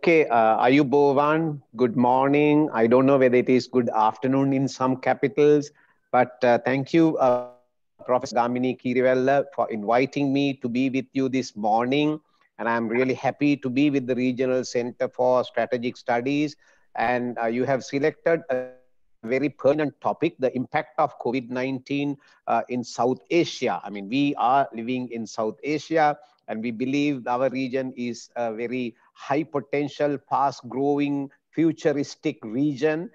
Okay, Ayubovan, good morning. I don't know whether it is good afternoon in some capitals, but thank you, Professor Gamini Kirivella, for inviting me to be with you this morning. And I'm really happy to be with the Regional Center for Strategic Studies. And you have selected a very pertinent topic, the impact of COVID-19 in South Asia. I mean, we are living in South Asia, and we believe our region is a very high potential, fast growing, futuristic region.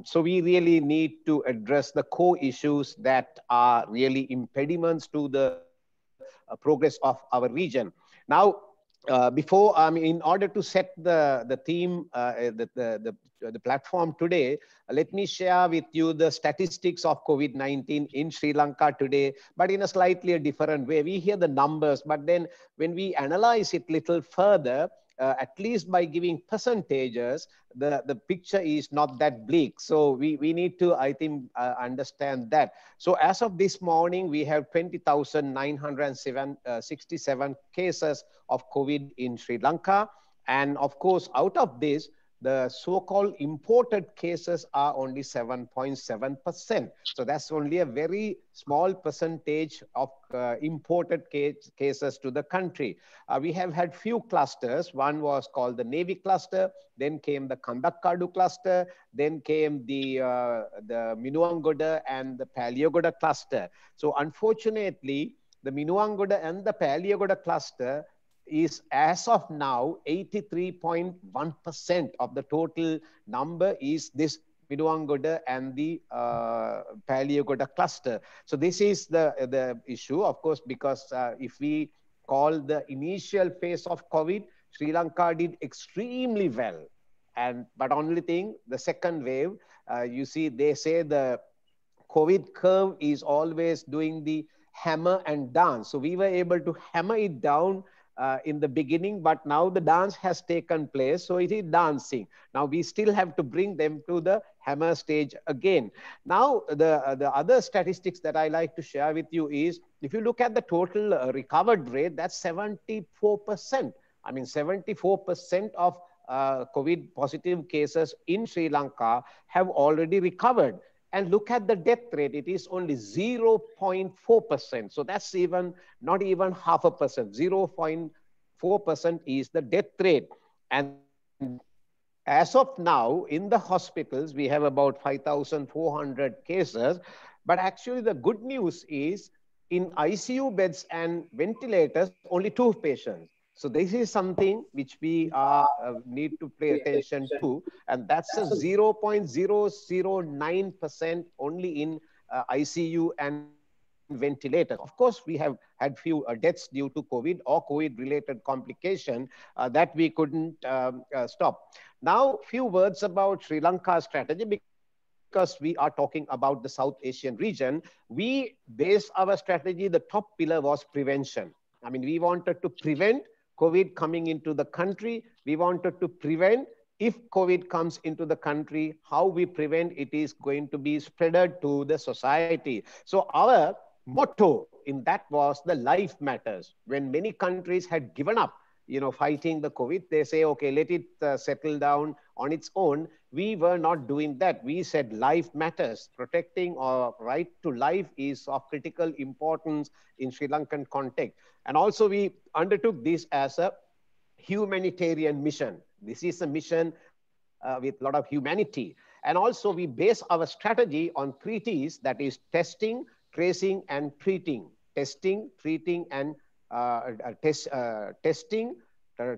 So we really need to address the core issues that are really impediments to the progress of our region. Now, before in order to set the theme, the platform today, let me share with you the statistics of COVID-19 in Sri Lanka today, but in a slightly different way. We hear the numbers, but then when we analyze it little further, at least by giving percentages, the picture is not that bleak. So we need to, I think, understand that. So as of this morning, we have 20,967 cases of COVID in Sri Lanka. And of course, out of this, the so-called imported cases are only 7.7%. So that's only a very small percentage of imported cases to the country. We have had few clusters. One was called the Navy cluster, then came the Kandakkadu cluster, then came the Minuangoda and the Paliagoda cluster. So unfortunately, the Minuangoda and the Paliagoda cluster is, as of now, 83.1% of the total number is this Minuangoda and the Paliagoda cluster. So this is the issue, of course, because if we call the initial phase of COVID, Sri Lanka did extremely well. But only thing, the second wave, you see, they say the COVID curve is always doing the hammer and dance. So we were able to hammer it down in the beginning, but now the dance has taken place, so it is dancing. Now we still have to bring them to the hammer stage again. Now the other statistics that I like to share with you is, if you look at the total recovered rate, that's 74%. I mean, 74% of COVID positive cases in Sri Lanka have already recovered. And look at the death rate, it is only 0.4%. So that's not even half a percent. 0.4% is the death rate. And as of now, in the hospitals, we have about 5,400 cases. But actually, the good news is, in ICU beds and ventilators, only 2 patients. So this is something which we need to pay attention to, and that's a 0.009% only in ICU and ventilators. Of course, we have had few deaths due to COVID or COVID-related complication that we couldn't stop. Now, few words about Sri Lanka's strategy, because we are talking about the South Asian region. We based our strategy, the top pillar was prevention. I mean, we wanted to prevent COVID coming into the country. We wanted to prevent, if COVID comes into the country, how we prevent it is going to be spreaded to the society. So our motto in that was the life matters. When many countries had given up, fighting the COVID, they say, okay, let it settle down on its own. We were not doing that. We said life matters. Protecting our right to life is of critical importance in Sri Lankan context. And also we undertook this as a humanitarian mission. This is a mission with a lot of humanity. And also we base our strategy on 3 T's, that is testing, tracing, and treating. Testing, treating, and testing,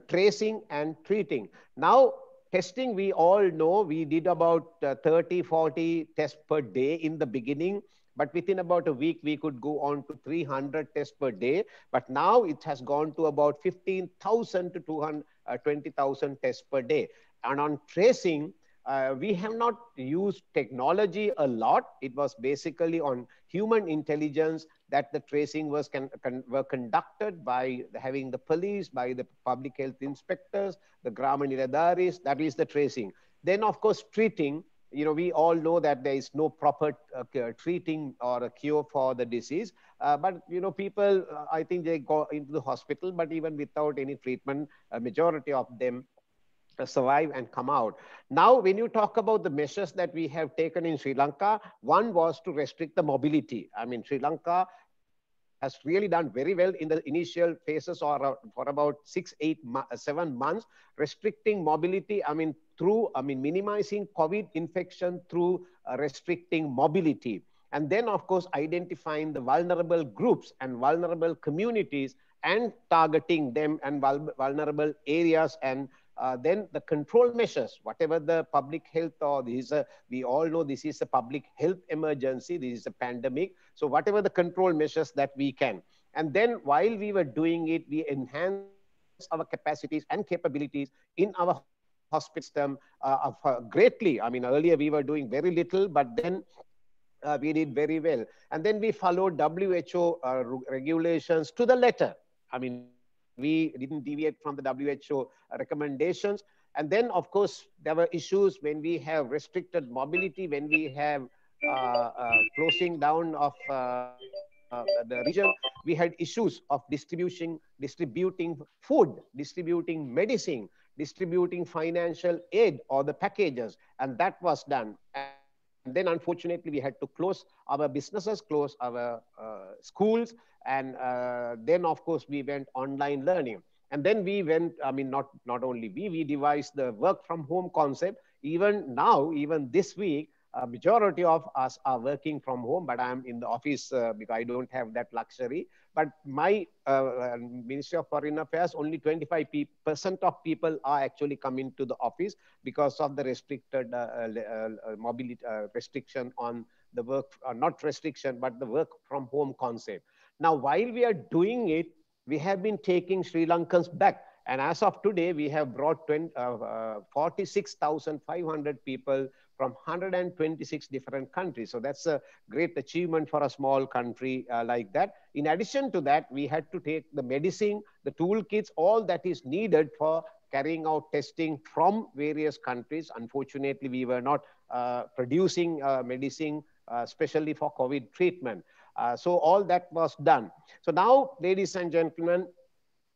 tracing, and treating. Now, testing, we all know we did about 30, 40 tests per day in the beginning. But within about a week, we could go on to 300 tests per day. But now it has gone to about 15,000 to 20,000 tests per day. And on tracing, we have not used technology a lot. It was basically on human intelligence that the tracing were conducted by having the police, by the public health inspectors, the Grama Niladaris. That is the tracing. Then, of course, treating. We all know that there is no proper treating or a cure for the disease. But, people, I think they go into the hospital, but even without any treatment, a majority of them survive and come out. Now, when you talk about the measures that we have taken in Sri Lanka, one was to restrict the mobility. I mean, Sri Lanka has really done very well in the initial phases or for about 7 months, restricting mobility. I mean, minimizing COVID infection through restricting mobility. And then, of course, identifying the vulnerable groups and vulnerable communities and targeting them and vulnerable areas, and then the control measures, whatever the public health, or we all know this is a public health emergency, this is a pandemic. So whatever the control measures that we can. And then while we were doing it, we enhanced our capacities and capabilities in our hospital system greatly. I mean, earlier we were doing very little, but then we did very well. And then we followed WHO regulations to the letter. I mean, we didn't deviate from the WHO recommendations. And then, of course, there were issues when we have restricted mobility, when we have closing down of the region. We had issues of distributing food, distributing medicine, distributing financial aid or the packages, and that was done. And then, unfortunately, we had to close our businesses, close our schools, and then, of course, we went online learning. And then we went, I mean, not only we devised the work from home concept. Even now, even this week, a majority of us are working from home, but I'm in the office because I don't have that luxury. But my Ministry of Foreign Affairs, only 25% of people are actually coming to the office because of the restricted mobility restriction on the work, not restriction, but the work from home concept. Now, while we are doing it, we have been taking Sri Lankans back. And as of today, we have brought 46,500 people from 126 different countries. So that's a great achievement for a small country like that. In addition to that, we had to take the medicine, the toolkits, all that is needed for carrying out testing from various countries. Unfortunately, we were not producing medicine, especially for COVID treatment. So all that was done. So now, ladies and gentlemen,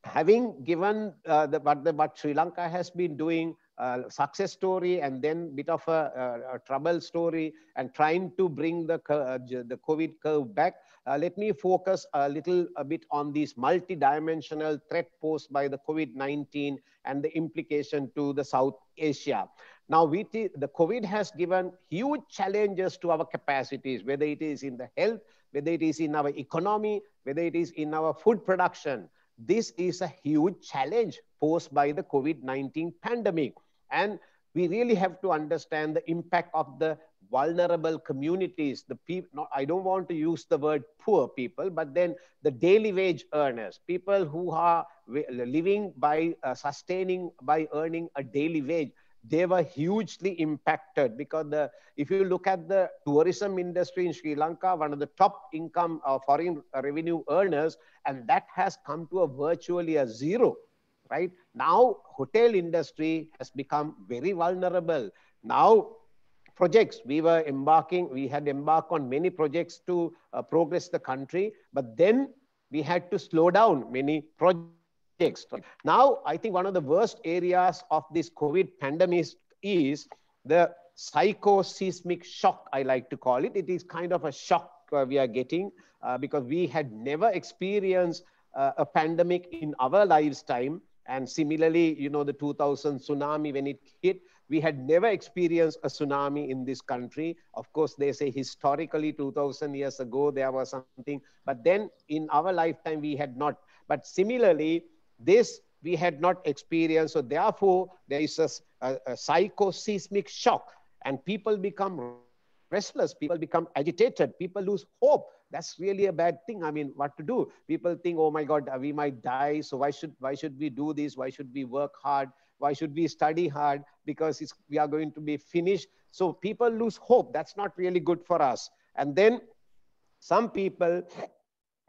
having given what Sri Lanka has been doing, success story, and then bit of a trouble story, and trying to bring the COVID curve back, let me focus a bit on this multi-dimensional threat posed by the COVID-19 and the implication to the South Asia. Now, the COVID has given huge challenges to our capacities, whether it is in the health, whether it is in our economy, whether it is in our food production. This is a huge challenge posed by the COVID-19 pandemic. And we really have to understand the impact of the vulnerable communities, the people, I don't want to use the word poor people, but then the daily wage earners, people who are living by sustaining by earning a daily wage. They were hugely impacted because if you look at the tourism industry in Sri Lanka, one of the top income foreign revenue earners, and that has come to virtually a zero, right? Now, hotel industry has become very vulnerable. Now, projects, we had embarked on many projects to progress the country, but then we had to slow down many projects. Now, I think one of the worst areas of this COVID pandemic is the psychoseismic shock, I like to call it. It is kind of a shock we are getting because we had never experienced a pandemic in our lifetime. And similarly, you know, the 2000 tsunami, when it hit, we had never experienced a tsunami in this country. Of course, they say historically 2000 years ago, there was something, but then in our lifetime, we had not. But similarly, this we had not experienced. So therefore, there is a psychoseismic shock, and people become restless, people become agitated, people lose hope. That's really a bad thing. I mean, what to do? People think, oh my God, we might die. So why should we do this? Why should we work hard? Why should we study hard? Because we are going to be finished. So people lose hope. That's not really good for us. And then some people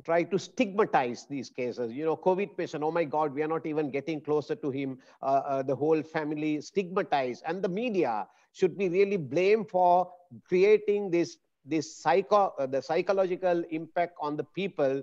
try to stigmatize these cases. You know, COVID patient, oh my God, we are not even getting closer to him. The whole family stigmatized. And the media should be really blamed for creating the psychological impact on the people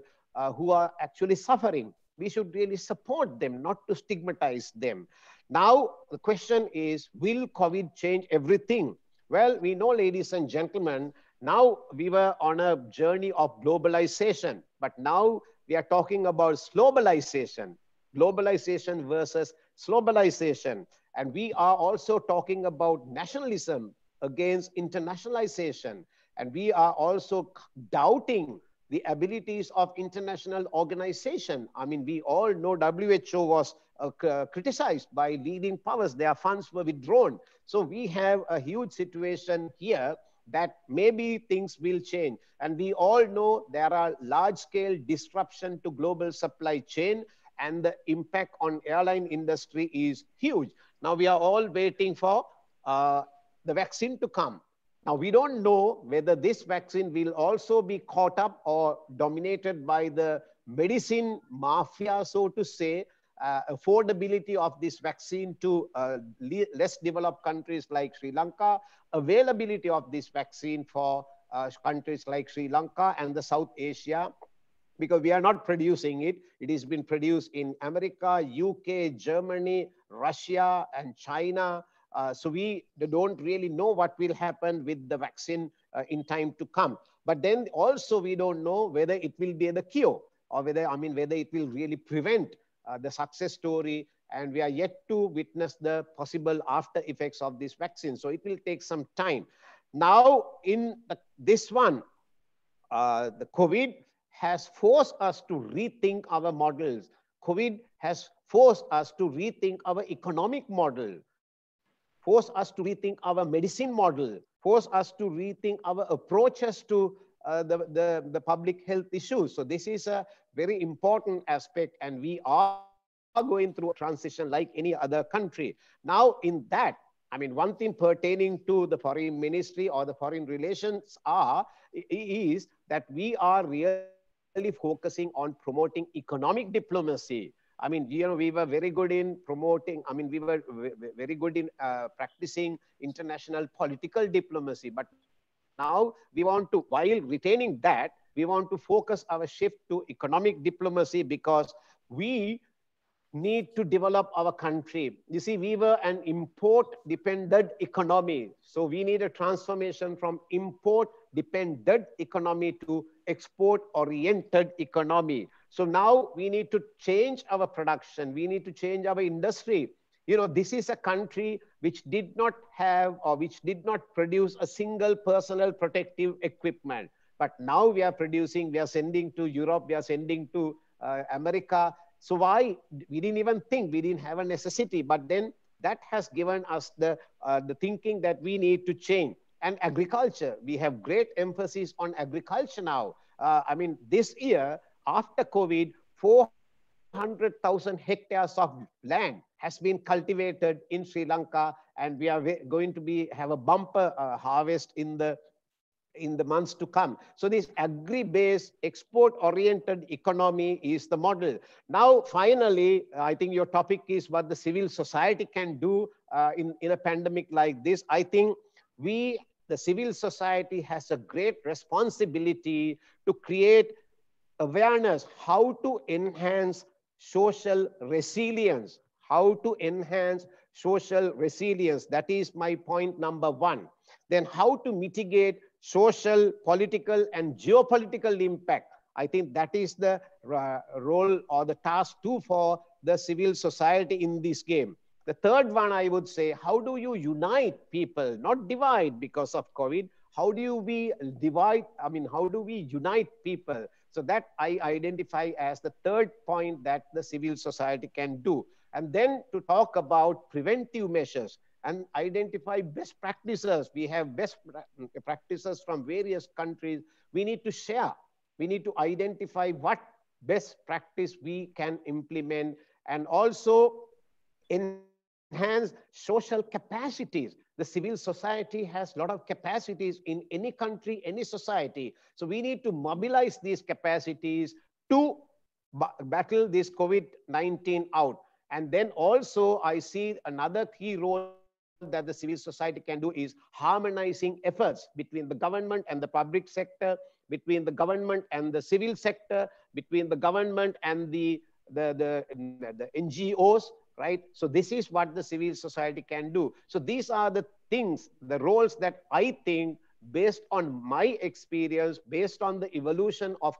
who are actually suffering. We should really support them, not to stigmatize them. Now, the question is, will COVID change everything? Well, we know, ladies and gentlemen, now we were on a journey of globalization, but now we are talking about globalization, globalization versus globalization. And we are also talking about nationalism against internationalization. And we are also doubting the abilities of international organization. I mean, we all know WHO was criticized by leading powers. Their funds were withdrawn. So we have a huge situation here that maybe things will change. And we all know there are large-scale disruption to global supply chain, and the impact on airline industry is huge. Now we are all waiting for the vaccine to come. Now, we don't know whether this vaccine will also be caught up or dominated by the medicine mafia, so to say. Affordability of this vaccine to less developed countries like Sri Lanka, availability of this vaccine for countries like Sri Lanka and the South Asia, because we are not producing it. It has been produced in America, UK, Germany, Russia, and China. So we don't really know what will happen with the vaccine in time to come. But then also we don't know whether it will be the cure, or whether, I mean, whether it will really prevent the success story. And we are yet to witness the possible after effects of this vaccine. So it will take some time. Now, in this one, the COVID has forced us to rethink our models. COVID has forced us to rethink our economic model, force us to rethink our medicine model, force us to rethink our approaches to the public health issues. So this is a very important aspect, and we are going through a transition like any other country. Now, in that, I mean, one thing pertaining to the foreign ministry or the foreign relations is that we are really focusing on promoting economic diplomacy. I mean, we were very good in promoting, I mean, we were very good in practicing international political diplomacy. But now we want to, while retaining that, we want to focus our shift to economic diplomacy, because we need to develop our country. You see, we were an import-dependent economy. So we need a transformation from import-dependent economy to export-oriented economy. So now we need to change our production. We need to change our industry. You know, this is a country which did not have, or which did not produce a single personal protective equipment. But now we are producing, we are sending to Europe, we are sending to America. So why? We didn't even think, we didn't have a necessity, but then that has given us the thinking that we need to change. And agriculture, we have great emphasis on agriculture now. I mean, this year, after COVID, 400,000 hectares of land has been cultivated in Sri Lanka, and we are going to have a bumper harvest in the months to come. So this agri-based, export-oriented economy is the model. Now, finally, I think your topic is what the civil society can do in a pandemic like this. I think the civil society has a great responsibility to create awareness, how to enhance social resilience, how to enhance social resilience. That is my point number one. Then how to mitigate social, political, and geopolitical impact. I think that is the role or the task too for the civil society in this game. The third one, I would say, how do you unite people, not divide because of COVID? How do we divide? I mean, how do we unite people? So that I identify as the third point that the civil society can do. And then to talk about preventive measures and identify best practices. We have best practices from various countries. We need to share. We need to identify what best practice we can implement, and also enhance social capacities. The civil society has a lot of capacities in any country, any society. So we need to mobilize these capacities to battle this COVID-19 out. And then also I see another key role that the civil society can do is harmonizing efforts between the government and the public sector, between the government and the civil sector, between the government and the NGOs, right? So this is what the civil society can do. So these are the things, the roles that I think, based on my experience, based on the evolution of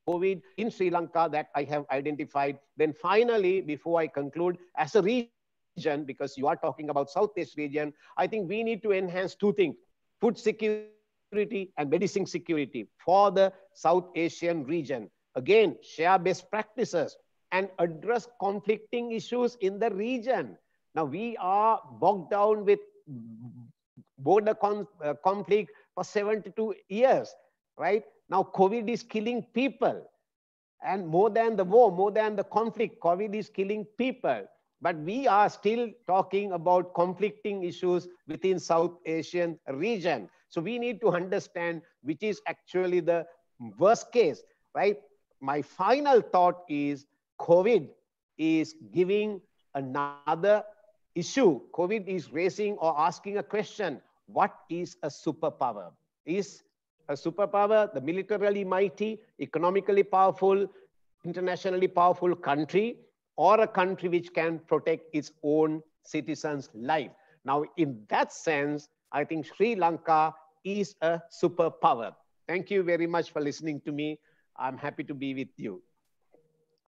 COVID in Sri Lanka, that I have identified. Then finally, before I conclude, as a region, because you are talking about Southeast region, I think we need to enhance two things: food security and medicine security for the South Asian region. Again, share best practices and address conflicting issues in the region. Now, we are bogged down with border conflict for 72 years, right? Now, COVID is killing people. And more than the war, more than the conflict, COVID is killing people. But we are still talking about conflicting issues within South Asian region. So we need to understand which is actually the worst case, right? My final thought is COVID is giving another issue. COVID is raising or asking a question: what is a superpower? Is a superpower the militarily mighty, economically powerful, internationally powerful country, or a country which can protect its own citizens' life? Now, in that sense, I think Sri Lanka is a superpower. Thank you very much for listening to me. I'm happy to be with you.